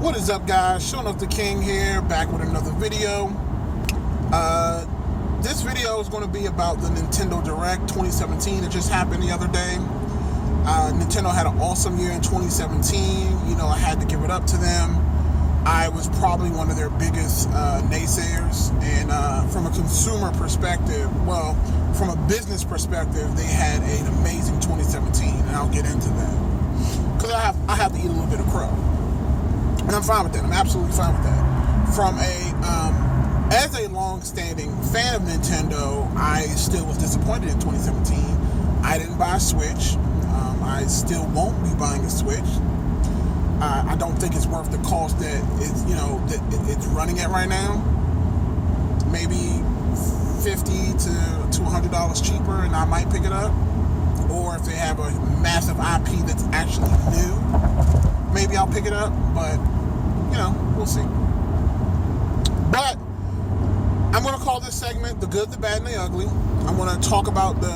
What is up, guys? Showing up the King here, back with another video. This video is going to be about the Nintendo Direct 2017 that just happened the other day. Nintendo had an awesome year in 2017. You know, I had to give it up to them. I was probably one of their biggest naysayers, and from a consumer perspective, well, from a business perspective, they had an amazing 2017, and I'll get into that. Because I have to eat a little bit of crow. And I'm fine with that. I'm absolutely fine with that. From as a long-standing fan of Nintendo, I still was disappointed in 2017. I didn't buy a Switch. I still won't be buying a Switch. I don't think it's worth the cost that it's running at right now. Maybe $50 to $100 cheaper, and I might pick it up. Or if they have a massive IP that's actually new, maybe I'll pick it up. But we'll see. But I'm going to call this segment The Good, the Bad, and the Ugly. I'm going to talk about the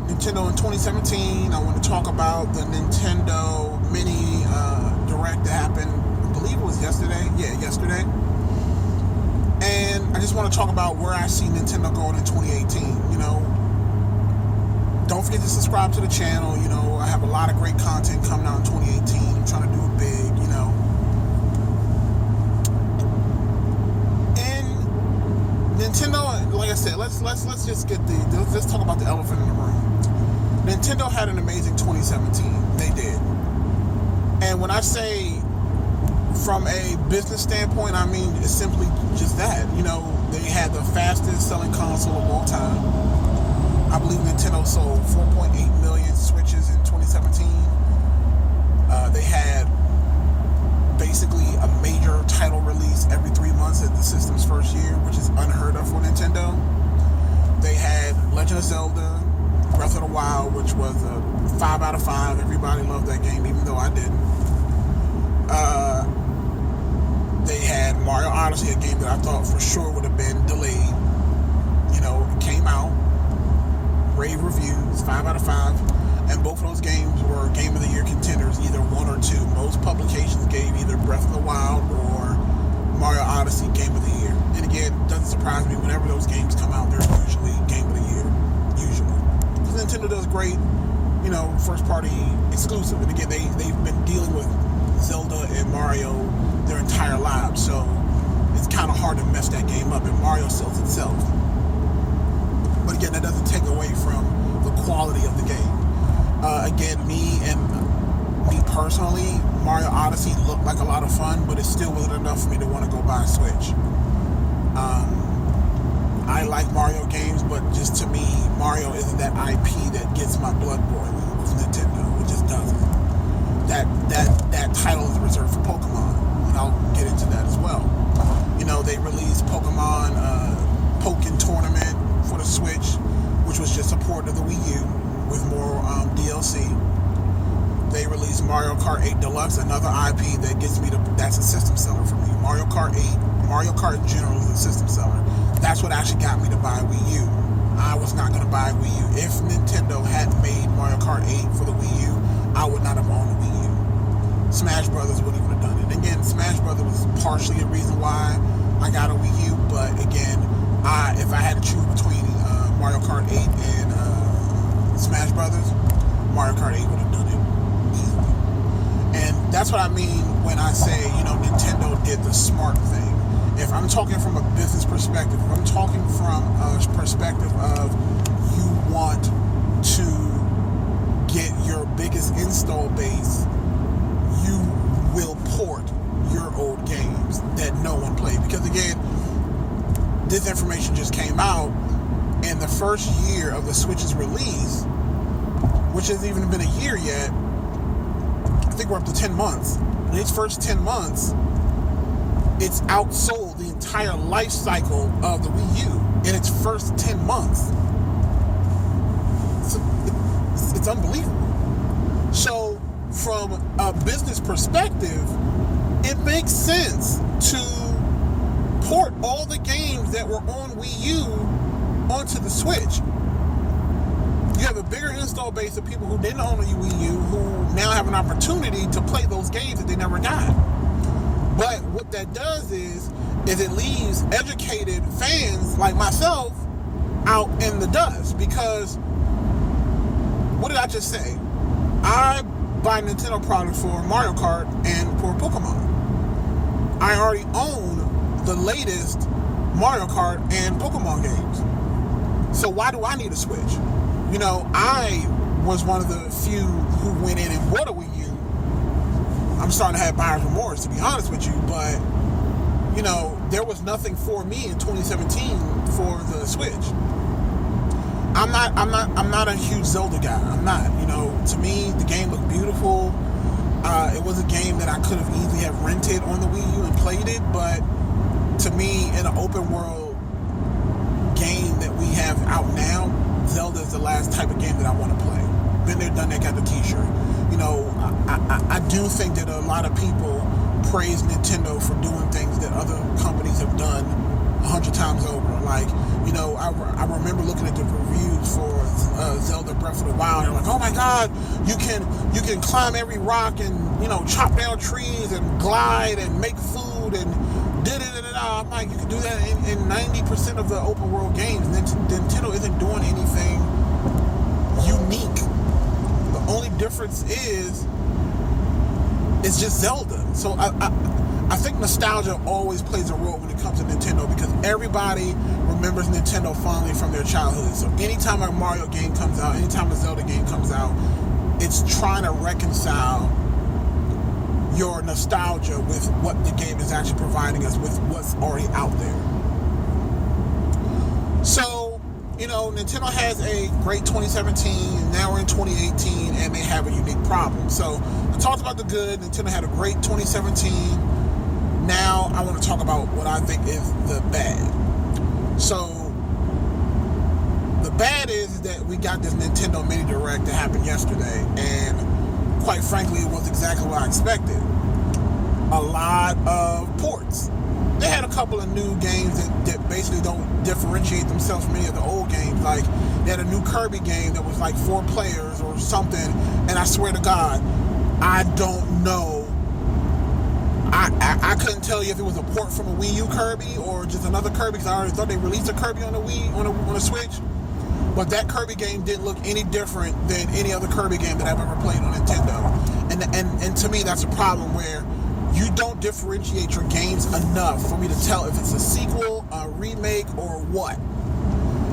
Nintendo in 2017. I want to talk about the Nintendo Mini Direct that happened, I believe it was yesterday. Yeah, yesterday. And I just want to talk about where I see Nintendo going in 2018. Don't forget to subscribe to the channel. I have a lot of great content coming out in 2018. I'm trying to do it big, Nintendo, like I said, let's just let's talk about the elephant in the room. Nintendo had an amazing 2017. They did. And when I say from a business standpoint, I mean it's simply just that. They had the fastest selling console of all time. I believe Nintendo sold 4.8 million Switches in 2017. They had basically a major title release every 3 months at the system's first year, which is unheard of for Nintendo. They had Legend of Zelda, Breath of the Wild, which was a 5 out of 5. Everybody loved that game, even though I didn't. They had Mario Odyssey, a game that I thought for sure would have been delayed. It came out, rave reviews, 5 out of 5. And both of those games were Game of the Year contenders, either 1 or 2. Most publications gave either Breath of the Wild or Mario Odyssey Game of the Year. And again, it doesn't surprise me. Whenever those games come out, they're usually Game of the Year. Usually. Because Nintendo does great, first-party exclusive. And again, they've been dealing with Zelda and Mario their entire lives. So it's kind of hard to mess that game up. And Mario sells itself. But again, that doesn't take away from the quality of the game. Again, me personally, Mario Odyssey looked like a lot of fun, but it still wasn't enough for me to want to go buy a Switch. I like Mario games, but just to me, Mario isn't that IP that gets my blood boiling with Nintendo. It just doesn't. That title is reserved for Pokemon, and I'll get into that as well. They released Pokemon Pokken Tournament for the Switch, which was just a port of the Wii U with more DLC. They released Mario Kart 8 Deluxe, another IP that gets me that's a system seller for me. Mario Kart 8, Mario Kart in general is a system seller. That's what actually got me to buy Wii U. I was not going to buy Wii U. If Nintendo hadn't made Mario Kart 8 for the Wii U, I would not have owned the Wii U. Smash Brothers wouldn't even have done it. Again, Smash Brothers was partially a reason why I got a Wii U, but again, if I had to choose between Mario Kart 8 and Smash Brothers, Mario Kart 8 would have done it easily. And that's what I mean when I say, Nintendo did the smart thing. If I'm talking from a business perspective, if I'm talking from a perspective of you want to get your biggest install base, you will port your old games that no one played. Because again, this information just came out. In the first year of the Switch's release, which hasn't even been a year yet, I think we're up to 10 months. In its first 10 months, it's outsold the entire life cycle of the Wii U in its first 10 months. It's unbelievable. So, from a business perspective, it makes sense to port all the games that were on Wii U onto the Switch. You have a bigger install base of people who didn't own a Wii U who now have an opportunity to play those games that they never got. But what that does is it leaves educated fans like myself out in the dust. Because what did I just say? I buy Nintendo products for Mario Kart and for Pokemon. I already own the latest Mario Kart and Pokemon games. So why do I need a Switch? You know, I was one of the few who went in and bought a Wii U. I'm starting to have buyer's remorse, to be honest with you, but you know, there was nothing for me in 2017 for the Switch. I'm not a huge Zelda guy. I'm not. You know, to me, the game looked beautiful. It was a game that I could have easily have rented on the Wii U and played it, but to me, in an open world game that we have out now, Zelda is the last type of game that I want to play. Been there, done that, got the t-shirt. You know, I do think that a lot of people praise Nintendo for doing things that other companies have done 100 times over. Like, you know, I remember looking at the reviews for Zelda Breath of the Wild, and they're like, oh my god, you can climb every rock and, you know, chop down trees and glide and make food and da-da-da-da-da. I'm like, you can do that in 90% of the open world games. Nintendo isn't doing anything unique. The only difference is it's just Zelda. So I think nostalgia always plays a role when it comes to Nintendo, because everybody remembers Nintendo fondly from their childhood. So anytime a Mario game comes out, anytime a Zelda game comes out, it's trying to reconcile your nostalgia with what the game is actually providing us with what's already out there. So, you know, Nintendo has a great 2017, and now we're in 2018, and they have a unique problem. So I talked about the good. Nintendo had a great 2017. Now I want to talk about what I think is the bad. So the bad is that we got this Nintendo Mini Direct that happened yesterday, and quite frankly, it was exactly what I expected. A lot of ports. They had a couple of new games that basically don't differentiate themselves from any of the old games. Like, they had a new Kirby game that was like 4 players or something, and I swear to God, I don't know. I couldn't tell you if it was a port from a Wii U Kirby or just another Kirby, because I already thought they released a Kirby on the Wii, on a Switch. But that Kirby game didn't look any different than any other Kirby game that I've ever played on Nintendo. And to me, that's a problem, where you don't differentiate your games enough for me to tell if it's a sequel, a remake, or what.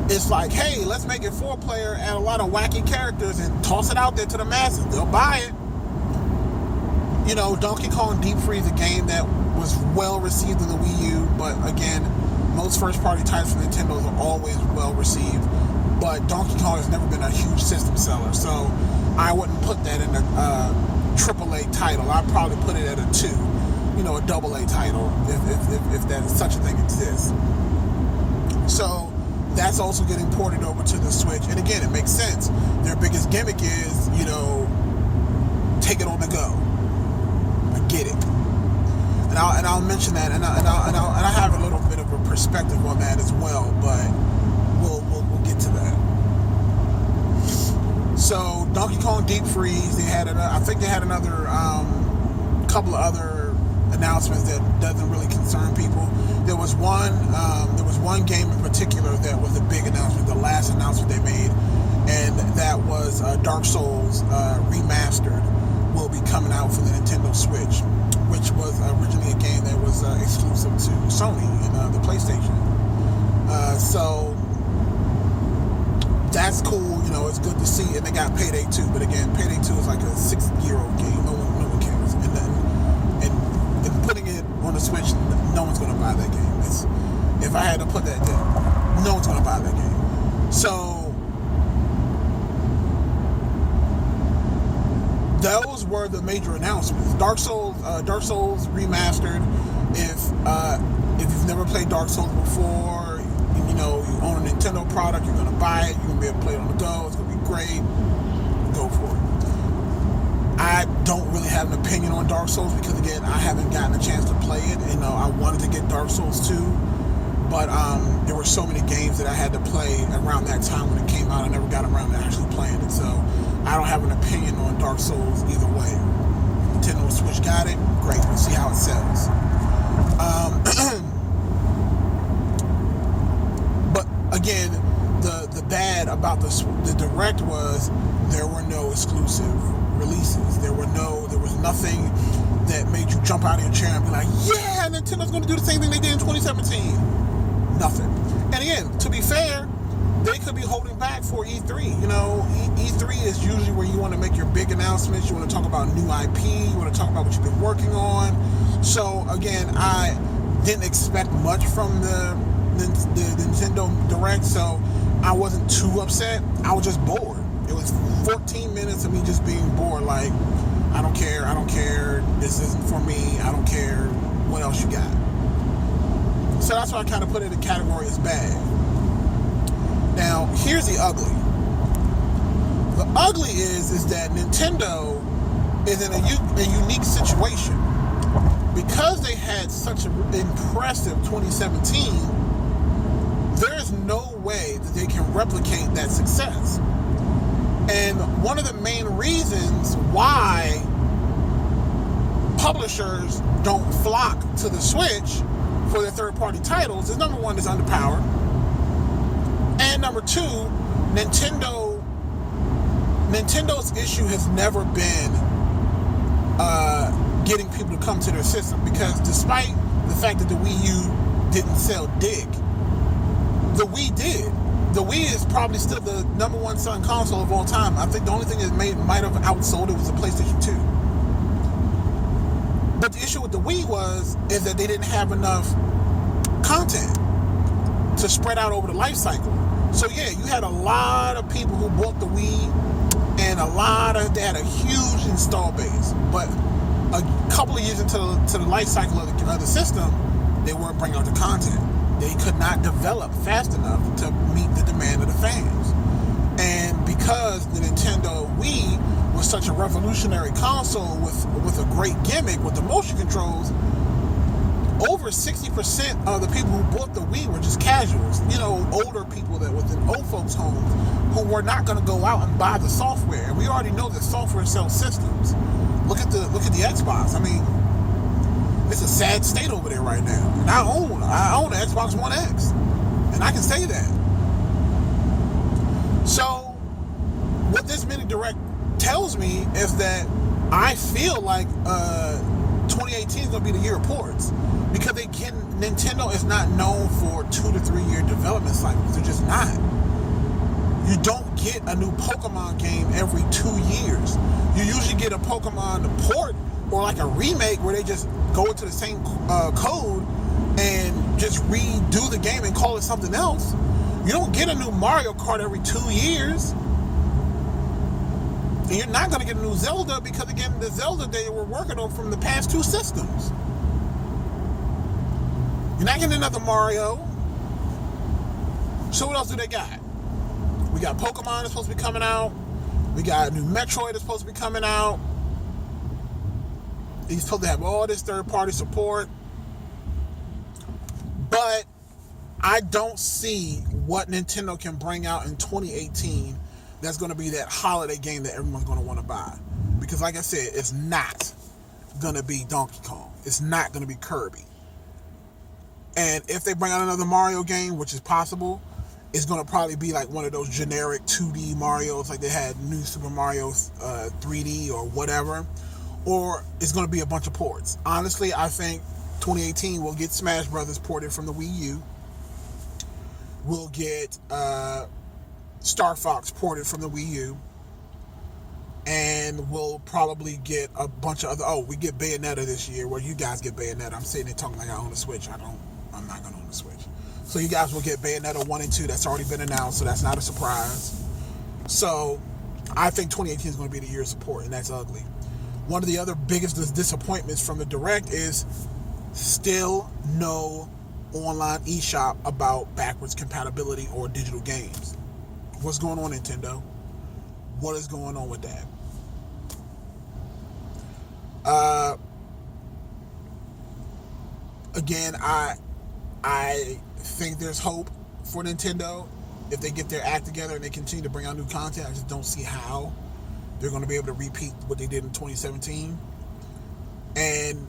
It's like, hey, let's make it 4-player, add a lot of wacky characters, and toss it out there to the masses. They'll buy it. You know, Donkey Kong Deep Freeze, a game that was well received in the Wii U, but again, most first-party titles from Nintendo are always well received. But Donkey Kong has never been a huge system seller, so I wouldn't put that in a AAA title. I'd probably put it at a 2, you know, a AA title, if that such a thing exists. So that's also getting ported over to the Switch, and again, it makes sense. Their biggest gimmick is, you know, take it on the go. I get it, and I'll mention that, and I have a little bit of a perspective on that as well, but we'll get to that. So Donkey Kong Deep Freeze, I think they had another couple of other announcements that doesn't really concern people. There was one game in particular that was a big announcement, the last announcement they made, and that was Dark Souls Remastered will be coming out for the Nintendo Switch, which was originally a game that was exclusive to Sony and the PlayStation. So that's cool, you know, it's good to see. And they got Payday 2, but again, Payday 2 is like a 6-year-old game. No one cares. And putting it on the Switch, no one's going to buy that game. If I had to put that there, no one's going to buy that game. So those were the major announcements. Dark Souls Remastered. If you've never played Dark Souls before, you know, you own a Nintendo product, you're going to buy it, you're going to be able to play it on the go, it's going to be great, go for it. I don't really have an opinion on Dark Souls because, again, I haven't gotten a chance to play it. You know, I wanted to get Dark Souls 2, but there were so many games that I had to play around that time when it came out. I never got around to actually playing it, so I don't have an opinion on Dark Souls either way. Nintendo Switch got it, great, we'll see how it sells. the direct was there were no exclusive releases. There was nothing that made you jump out of your chair and be like, yeah, Nintendo's going to do the same thing they did in 2017. Nothing. And again, to be fair, they could be holding back for E3. You know, E3 is usually where you want to make your big announcements. You want to talk about new IP. You want to talk about what you've been working on. So again, I didn't expect much from the Nintendo Direct, so I wasn't too upset. I was just bored. It was 14 minutes of me just being bored. Like, I don't care. This isn't for me. I don't care. What else you got? So that's why I kind of put it in the category as bad. Now, here's the ugly. The ugly is that Nintendo is in a unique situation. Because they had such an impressive 2017, there's no way that they can replicate that success. And one of the main reasons why publishers don't flock to the Switch for their third-party titles is, number one, it's underpowered. And number two, Nintendo's issue has never been getting people to come to their system, because despite the fact that the Wii U didn't sell dick, the Wii did. The Wii is probably still the number one selling console of all time. I think the only thing that might have outsold it was the PlayStation 2. But the issue with the Wii is that they didn't have enough content to spread out over the life cycle. So yeah, you had a lot of people who bought the Wii, and they had a huge install base. But a couple of years into the life cycle of the system, they weren't bringing out the content. They could not develop fast enough to meet the demand of the fans. And because the Nintendo Wii was such a revolutionary console with a great gimmick with the motion controls, over 60% of the people who bought the Wii were just casuals. You know, older people that was in old folks' homes who were not going to go out and buy the software. And we already know that software sells systems. Look at the Xbox. I mean, it's a sad state over there right now. And I own an Xbox One X, and I can say that. So, what this mini direct tells me is that I feel like 2018 is going to be the year of ports, because Nintendo is not known for 2 to 3 year development cycles. They're just not. You don't get a new Pokemon game every 2 years. You usually get a Pokemon port or like a remake where they just go into the same code and just redo the game and call it something else. You don't get a new Mario Kart every 2 years. And you're not going to get a new Zelda, because again, the Zelda they were working on from the past 2 systems. You're not getting another Mario. So what else do they got? We got Pokemon that's supposed to be coming out. We got a new Metroid that's supposed to be coming out. He's supposed to have all this third-party support. But I don't see what Nintendo can bring out in 2018 that's going to be that holiday game that everyone's going to want to buy. Because like I said, it's not going to be Donkey Kong. It's not going to be Kirby. And if they bring out another Mario game, which is possible, it's going to probably be like one of those generic 2D Marios, like they had New Super Mario 3D or whatever. Or it's going to be a bunch of ports. Honestly, I think 2018 we'll get Smash Brothers ported from the Wii U. We'll get Star Fox ported from the Wii U. And we'll probably get a bunch of other... Oh, we get Bayonetta this year. Well, you guys get Bayonetta. I'm sitting there talking like I own a Switch. I'm not going to own a Switch. So you guys will get Bayonetta 1 and 2. That's already been announced, so that's not a surprise. So I think 2018 is going to be the year of support, and that's ugly. One of the other biggest disappointments from the Direct is still no online eShop about backwards compatibility or digital games. What's going on, Nintendo? What is going on with that? Again, I think there's hope for Nintendo if they get their act together and they continue to bring out new content. I just don't see how they're going to be able to repeat what they did in 2017. And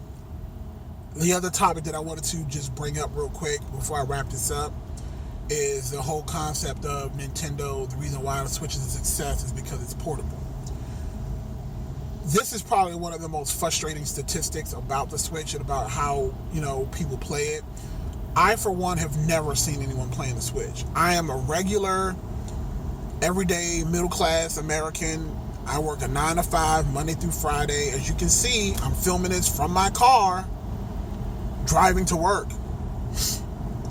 the other topic that I wanted to just bring up real quick before I wrap this up is the whole concept of Nintendo. The reason why the Switch is a success is because it's portable. This is probably one of the most frustrating statistics about the Switch and about how, people play it. I, for one, have never seen anyone playing the Switch. I am a regular, everyday, middle-class American. I work a 9 to 5, Monday through Friday. As you can see, I'm filming this from my car, driving to work.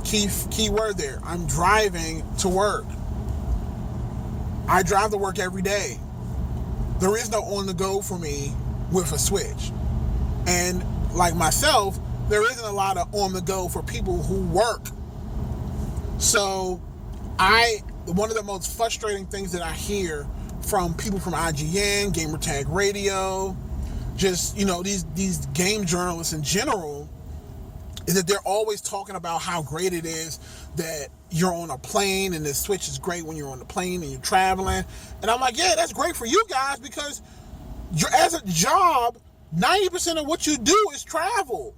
Key word there. I'm driving to work. I drive to work every day. There is no on-the-go for me with a Switch. And like myself, there isn't a lot of on-the-go for people who work. So one of the most frustrating things that I hear from people from IGN, Gamertag Radio, just, these game journalists in general, is that they're always talking about how great it is that you're on a plane and the Switch is great when you're on the plane and you're traveling. And I'm like, yeah, that's great for you guys because as a job, 90% of what you do is travel.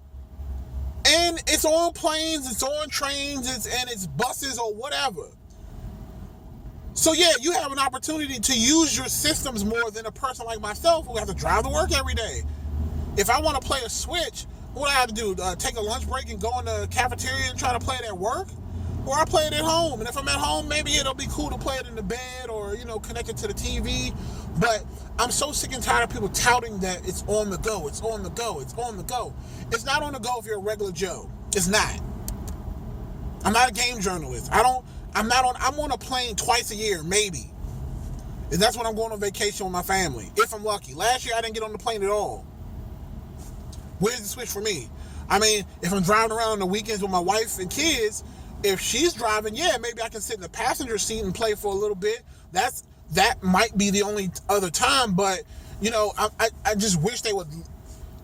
And it's on planes, it's on trains, it's buses or whatever. So yeah, you have an opportunity to use your systems more than a person like myself who has to drive to work every day. If I want to play a Switch, what do I have to do? Take a lunch break and go in the cafeteria and try to play it at work? Or I play it at home. And if I'm at home, maybe it'll be cool to play it in the bed or, connect it to the TV. But I'm so sick and tired of people touting that it's on the go. It's on the go. It's on the go. It's not on the go if you're a regular Joe. It's not. I'm not a game journalist. I'm on a plane twice a year, maybe. And that's when I'm going on vacation with my family, if I'm lucky. Last year, I didn't get on the plane at all. Where's the Switch for me? I mean, if I'm driving around on the weekends with my wife and kids, if she's driving, yeah, maybe I can sit in the passenger seat and play for a little bit. That might be the only other time, but, I just wish they would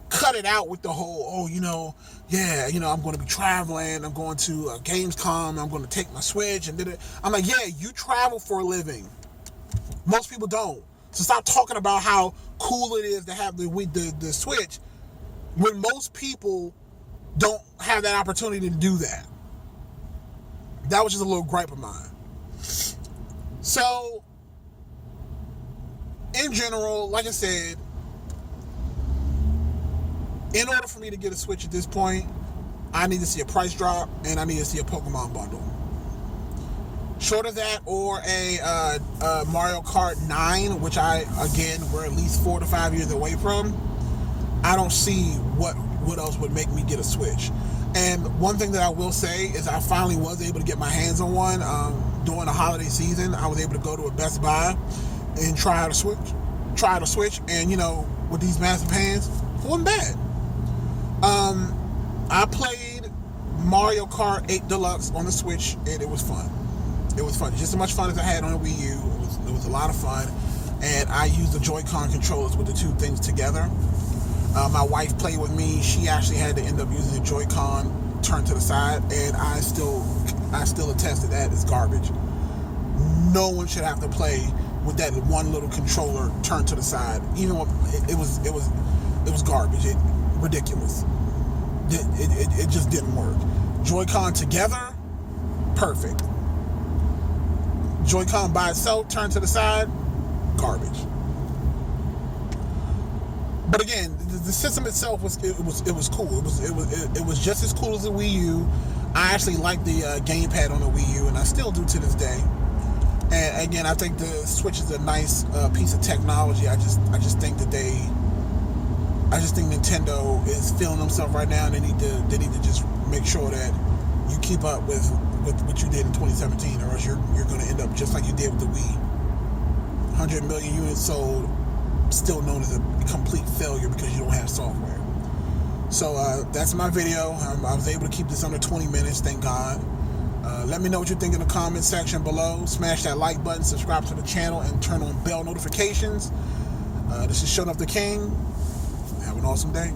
cut it out with the whole, I'm going to be traveling, I'm going to Gamescom, I'm going to take my Switch, and I'm like, yeah, you travel for a living. Most people don't. So stop talking about how cool it is to have the Switch when most people don't have that opportunity to do that. That was just a little gripe of mine. So, in general, like I said, in order for me to get a Switch at this point, I need to see a price drop and I need to see a Pokemon bundle. Short of that, or a Mario Kart 9, which we're at least 4 to 5 years away from, I don't see what else would make me get a Switch. And one thing that I will say is I finally was able to get my hands on one during the holiday season. I was able to go to a Best Buy and try out a Switch. And, with these massive hands, it wasn't bad. I played Mario Kart 8 Deluxe on the Switch, and it was fun. It was fun. Just as much fun as I had on the Wii U. It was a lot of fun. And I used the Joy-Con controllers with the two things together. My wife played with me. She actually had to end up using the Joy-Con turned to the side, and I still attest that is garbage. No one should have to play with that one little controller turned to the side. Even when it was garbage. Ridiculous. It just didn't work. Joy-Con together, perfect. Joy-Con by itself, turned to the side, garbage. But again, the system itself was cool. It was just as cool as the Wii U. I actually like the gamepad on the Wii U, and I still do to this day. And again, I think the Switch is a nice piece of technology. I just think Nintendo is feeling themselves right now, and they need to just make sure that you keep up with what you did in 2017, or else you're going to end up just like you did with the Wii. 100 million units sold, still known as a complete failure because you don't have software. So that's my video. I was able to keep this under 20 minutes, thank God. Let me know what you think in the comment section below. Smash that like button, subscribe to the channel, and turn on bell notifications. This is Shut Up the King. Have an awesome day.